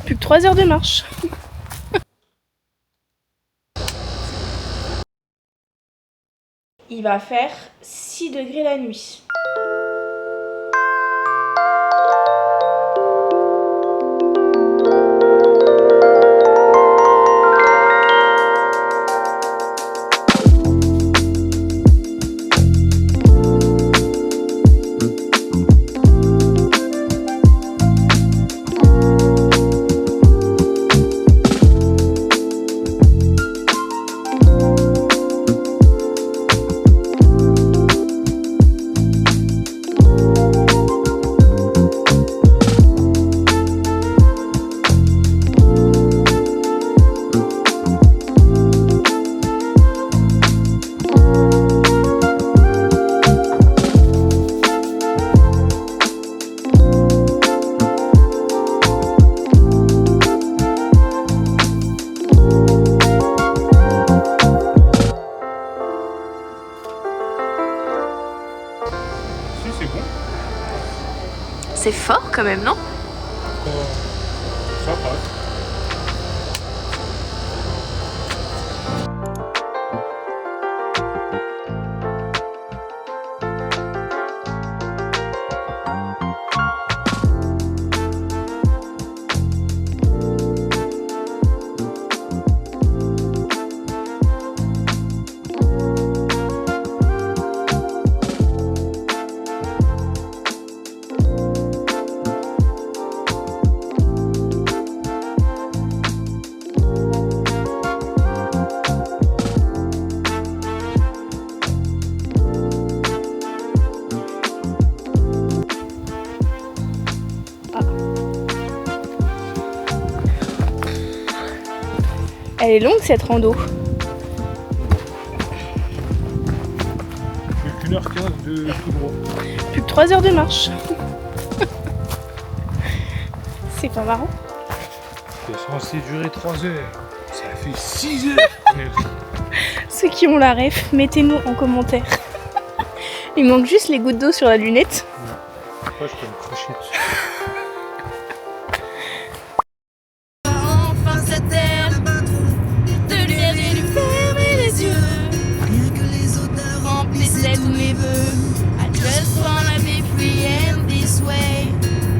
Plus que 3 heures de marche. Il va faire 6 degrés la nuit. C'est bon. C'est fort quand même, non? Ça passe. Elle est longue cette rando. Plus qu'1h15 de tout droit. Plus que 3 heures de marche. C'est pas marrant. C'est censé durer 3 heures. Ça fait 6 heures. Ceux qui ont la ref, mettez-nous en commentaire. Il manque juste les gouttes d'eau sur la lunette. Moi, je peux me cracher dessus. Enfin cette terre de lumière, j'ai dû fermer les yeux. Rien que les odeurs remplissaient tous mes vœux. I just wanna be free in this way.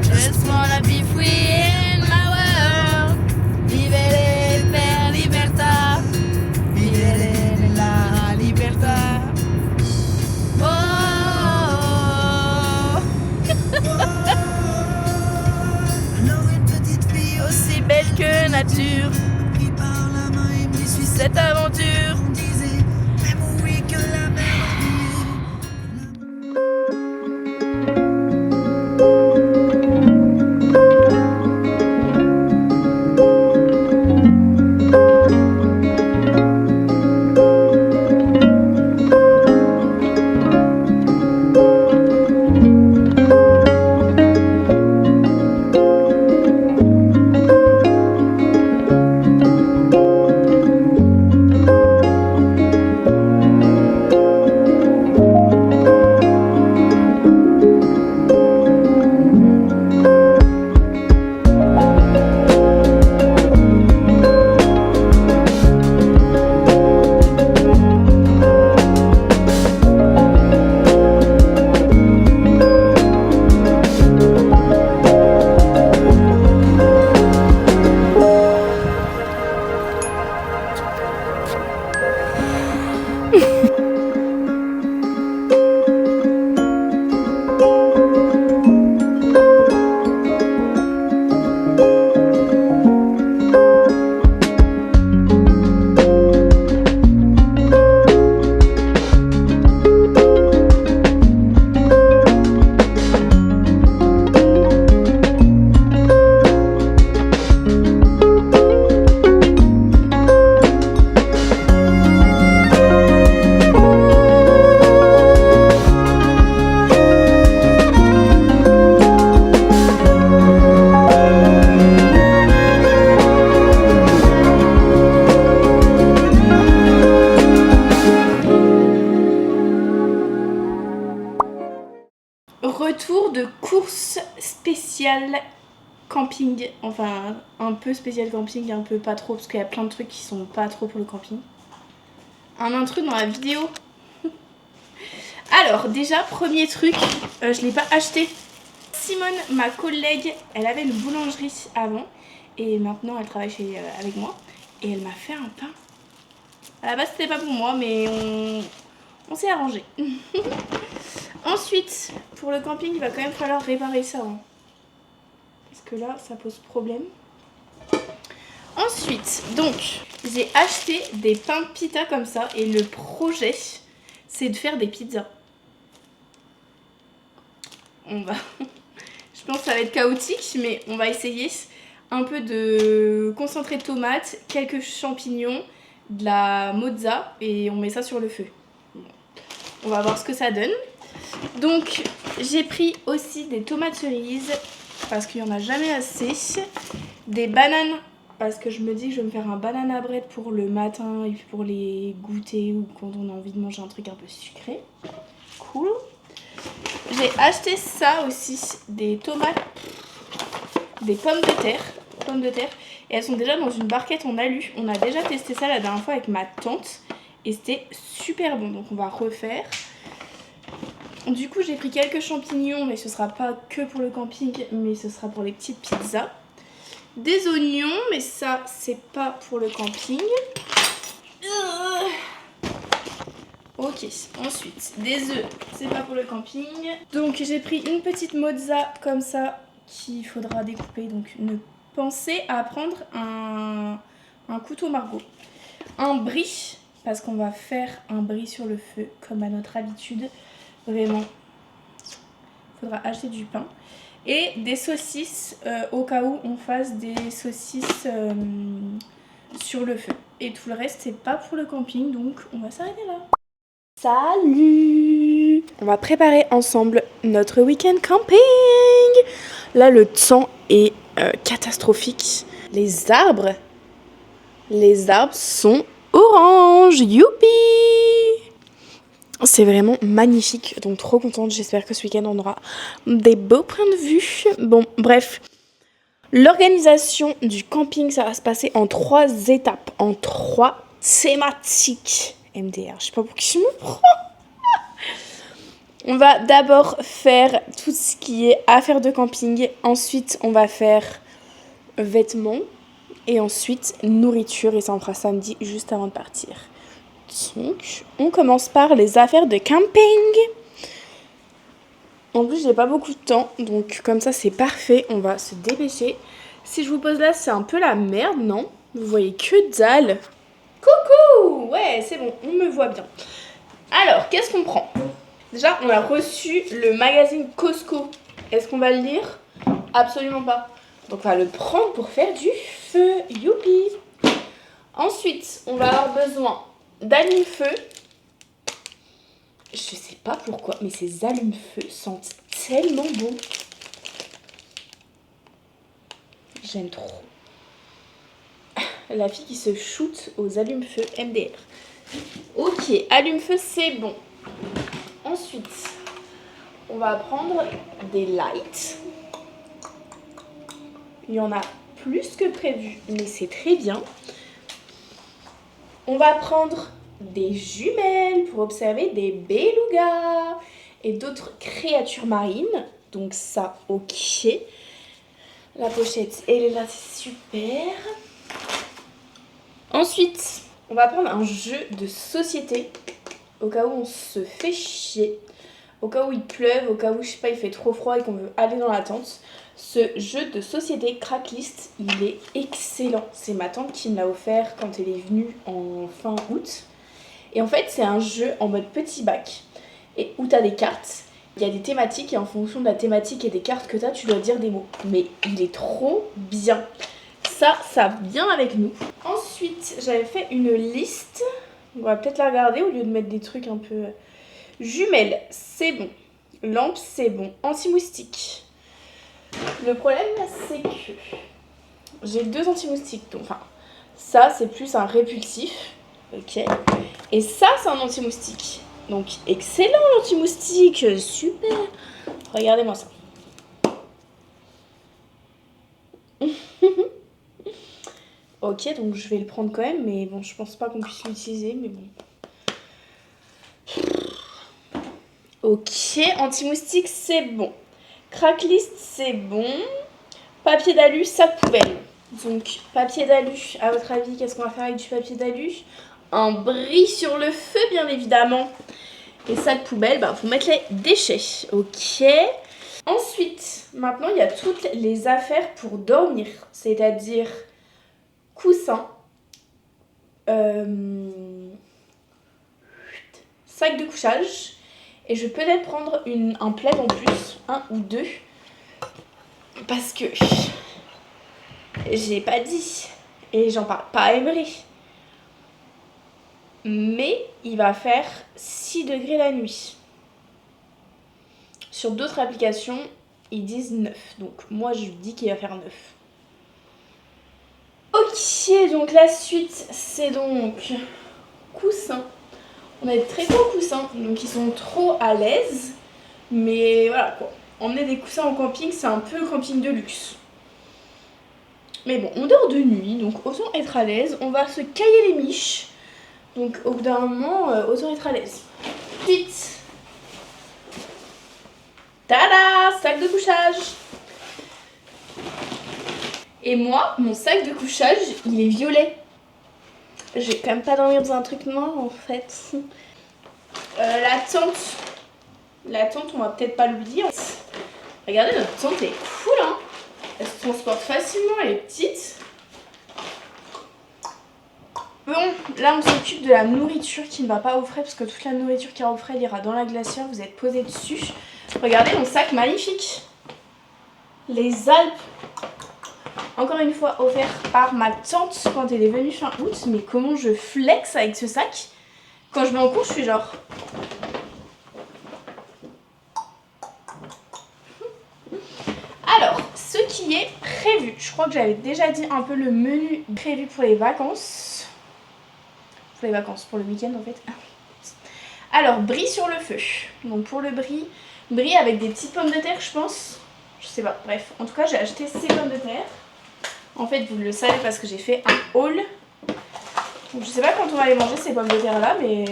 Just wanna be free in my world. Vivere per libertà. Vivere nella libertà. Oh, alors une petite fille aussi belle que nature qui par la main et me suit cette aventure. On disait même oui que la mer Retour de course spéciale camping, enfin un peu spécial camping, un peu pas trop, parce qu'il y a plein de trucs qui sont pas trop pour le camping. Un intrus dans la vidéo. Alors déjà, premier truc, je l'ai pas acheté. Simone, ma collègue, elle avait une boulangerie avant et maintenant elle travaille avec moi et elle m'a fait un pain. À la base c'était pas pour moi mais on s'est arrangé. Ensuite, pour le camping, il va quand même falloir réparer ça. Hein. Parce que là, ça pose problème. Ensuite, donc, j'ai acheté des pains pita comme ça. Et le projet, c'est de faire des pizzas. On va... Je pense que ça va être chaotique, mais on va essayer. Un peu de concentré de tomates, quelques champignons, de la mozza. Et on met ça sur le feu. On va voir ce que ça donne. Donc j'ai pris aussi des tomates cerises parce qu'il n'y en a jamais assez, des bananes parce que je me dis que je vais me faire un banana bread pour le matin et puis pour les goûter ou quand on a envie de manger un truc un peu sucré. Cool. J'ai acheté ça aussi, des tomates, des pommes de terre et elles sont déjà dans une barquette en alu. On a déjà testé ça la dernière fois avec ma tante et c'était super bon, donc on va refaire. Du coup j'ai pris quelques champignons mais ce sera pas que pour le camping mais ce sera pour les petites pizzas. Des oignons mais ça c'est pas pour le camping. Ok, ensuite des œufs, c'est pas pour le camping. Donc j'ai pris une petite mozza comme ça qu'il faudra découper. Donc pensez à prendre un couteau Margot. Un brie parce qu'on va faire un brie sur le feu comme à notre habitude. Vraiment, il faudra acheter du pain. Et des saucisses au cas où on fasse des saucisses sur le feu. Et tout le reste, c'est pas pour le camping, donc on va s'arrêter là. Salut! On va préparer ensemble notre week-end camping. Là, le temps est catastrophique. Les arbres sont orange. Youpi! C'est vraiment magnifique, donc trop contente. J'espère que ce week-end on aura des beaux points de vue. Bon, bref. L'organisation du camping, ça va se passer en 3 étapes, en 3 thématiques. MDR, je sais pas pour qui je me prends. On va d'abord faire tout ce qui est affaires de camping. Ensuite, on va faire vêtements. Et ensuite, nourriture. Et ça, on fera samedi, juste avant de partir. Donc, on commence par les affaires de camping. En plus, j'ai pas beaucoup de temps, donc comme ça, c'est parfait. On va se dépêcher. Si je vous pose là, c'est un peu la merde, non? Vous voyez que dalle. Coucou! Ouais, c'est bon, on me voit bien. Alors, qu'est-ce qu'on prend? Déjà, on a reçu le magazine Costco. Est-ce qu'on va le lire? Absolument pas. Donc, on va le prendre pour faire du feu. Youpi! Ensuite, on va avoir besoin d'allume-feu. Je sais pas pourquoi, mais ces allume-feu sentent tellement bon. J'aime trop. La fille qui se shoot aux allume-feu MDR. Ok, allume-feu, c'est bon. Ensuite, on va prendre des lights. Il y en a plus que prévu, mais c'est très bien. On va prendre des jumelles pour observer des belugas et d'autres créatures marines. Donc ça, ok. La pochette, elle est là, c'est super. Ensuite, on va prendre un jeu de société au cas où on se fait chier, au cas où il pleuve, au cas où, je sais pas, il fait trop froid et qu'on veut aller dans la tente. Ce jeu de société Cracklist, il est excellent. C'est ma tante qui me l'a offert quand elle est venue en fin août. Et en fait, c'est un jeu en mode petit bac et où tu as des cartes. Il y a des thématiques et en fonction de la thématique et des cartes que tu as, tu dois dire des mots. Mais il est trop bien. Ça vient avec nous. Ensuite, j'avais fait une liste. On va peut-être la regarder au lieu de mettre des trucs un peu... Jumelles, c'est bon. Lampe, c'est bon. Anti-moustique. Le problème, c'est que j'ai 2 anti-moustiques. Enfin, ça, c'est plus un répulsif. Ok. Et ça, c'est un anti-moustique. Donc, excellent l'anti-moustique. Super. Regardez-moi ça. Ok, donc je vais le prendre quand même, mais bon, je pense pas qu'on puisse l'utiliser, mais bon. Ok, anti-moustique, c'est bon. Cracklist, c'est bon. Papier d'alu, sac poubelle. Donc, papier d'alu, à votre avis, qu'est-ce qu'on va faire avec du papier d'alu? Un bris sur le feu, bien évidemment. Et sac poubelle, bah, faut mettre les déchets. Ok. Ensuite, maintenant, il y a toutes les affaires pour dormir. C'est-à-dire coussin, sac de couchage. Et je vais peut-être prendre un plaid en plus, un ou deux. Parce que j'ai pas dit. Et j'en parle pas à Emery. Mais il va faire 6 degrés la nuit. Sur d'autres applications, ils disent 9. Donc moi, je dis qu'il va faire 9. Ok, donc la suite, c'est donc coussins. On a des très gros coussins, donc ils sont trop à l'aise. Mais voilà quoi. Emmener des coussins en camping, c'est un peu camping de luxe. Mais bon, on dort de nuit, donc autant être à l'aise. On va se cailler les miches. Donc au bout d'un moment, autant être à l'aise. Ensuite, tada, sac de couchage. Et moi, mon sac de couchage, il est violet. Je vais quand même pas dormir dans un truc noir en fait. La tente, on va peut-être pas l'oublier. Regardez, notre tente est cool, hein. Elle se transporte facilement, elle est petite. Bon, là on s'occupe de la nourriture qui ne va pas au frais parce que toute la nourriture qui ira au frais, elle ira dans la glacière. Vous êtes posé dessus. Regardez mon sac magnifique. Les Alpes. Encore une fois offert par ma tante quand elle est venue fin août. Mais comment je flex avec ce sac. Quand je vais en cours, je suis genre... Alors, ce qui est prévu. Je crois que j'avais déjà dit un peu le menu prévu pour les vacances. Pour les vacances, pour le week-end en fait. Alors, bris sur le feu. Donc pour le bris avec des petites pommes de terre, je pense. Je sais pas, bref. En tout cas, j'ai acheté ces pommes de terre. En fait, vous le savez parce que j'ai fait un haul. Donc je sais pas quand on va aller manger ces pommes de terre là, mais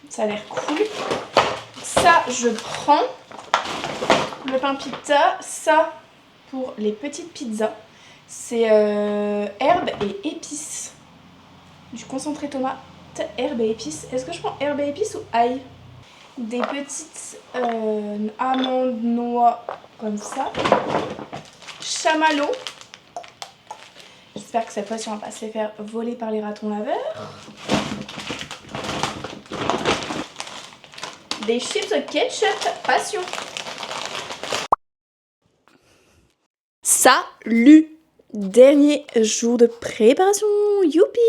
ça a l'air cool. Ça, je prends le pain pizza. Ça, pour les petites pizzas, c'est herbes et épices. Du concentré tomate, herbes et épices. Est-ce que je prends herbes et épices ou ail? Des petites amandes, noix, comme ça. Chamallow. J'espère que cette fois-ci, on va pas se les faire voler par les ratons laveurs. Des chips au ketchup, passion. Salut! Dernier jour de préparation, youpi!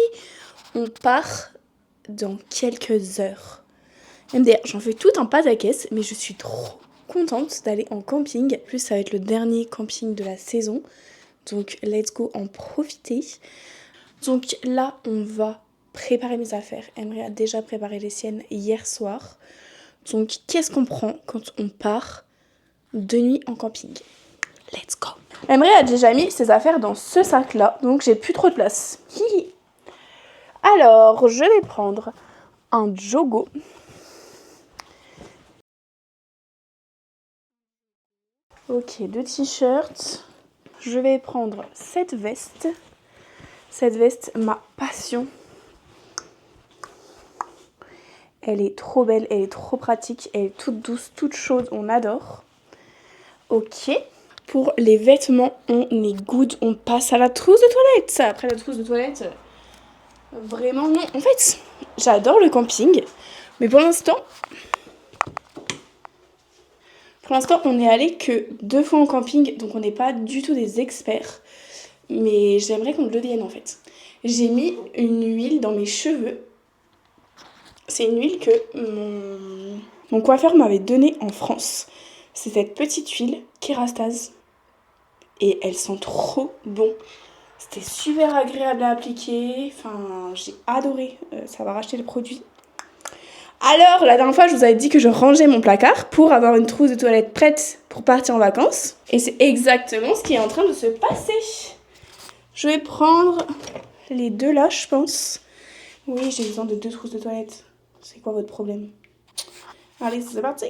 On part dans quelques heures. MDR, j'en fais tout un pas à caisse, mais je suis trop contente d'aller en camping. En plus, ça va être le dernier camping de la saison. Donc, let's go en profiter. Donc là, on va préparer mes affaires. Emery a déjà préparé les siennes hier soir. Donc, qu'est-ce qu'on prend quand on part de nuit en camping? Let's go. Emery a déjà mis ses affaires dans ce sac-là, donc j'ai plus trop de place. Hihi. Alors, je vais prendre un jogo. Ok, 2 t-shirts. Je vais prendre cette veste. Cette veste, ma passion. Elle est trop belle, elle est trop pratique, elle est toute douce, toute chaude, on adore. Ok. Pour les vêtements, on est good, on passe à la trousse de toilette. Après la trousse de toilette, vraiment non. En fait, j'adore le camping, mais pour l'instant, on n'est allé que 2 fois en camping, donc on n'est pas du tout des experts. Mais j'aimerais qu'on le devienne en fait. J'ai mis une huile dans mes cheveux. C'est une huile que mon coiffeur m'avait donnée en France. C'est cette petite huile Kerastase. Et elle sent trop bon. C'était super agréable à appliquer. Enfin, j'ai adoré. Ça va racheter le produit. Alors, la dernière fois, je vous avais dit que je rangeais mon placard pour avoir une trousse de toilette prête pour partir en vacances. Et c'est exactement ce qui est en train de se passer. Je vais prendre les deux là, je pense. Oui, j'ai besoin de 2 trousses de toilette. C'est quoi votre problème? Allez, c'est parti.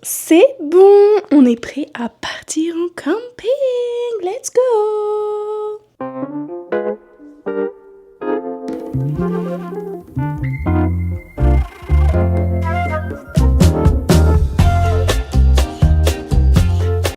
C'est bon, on est prêt à partir en camping.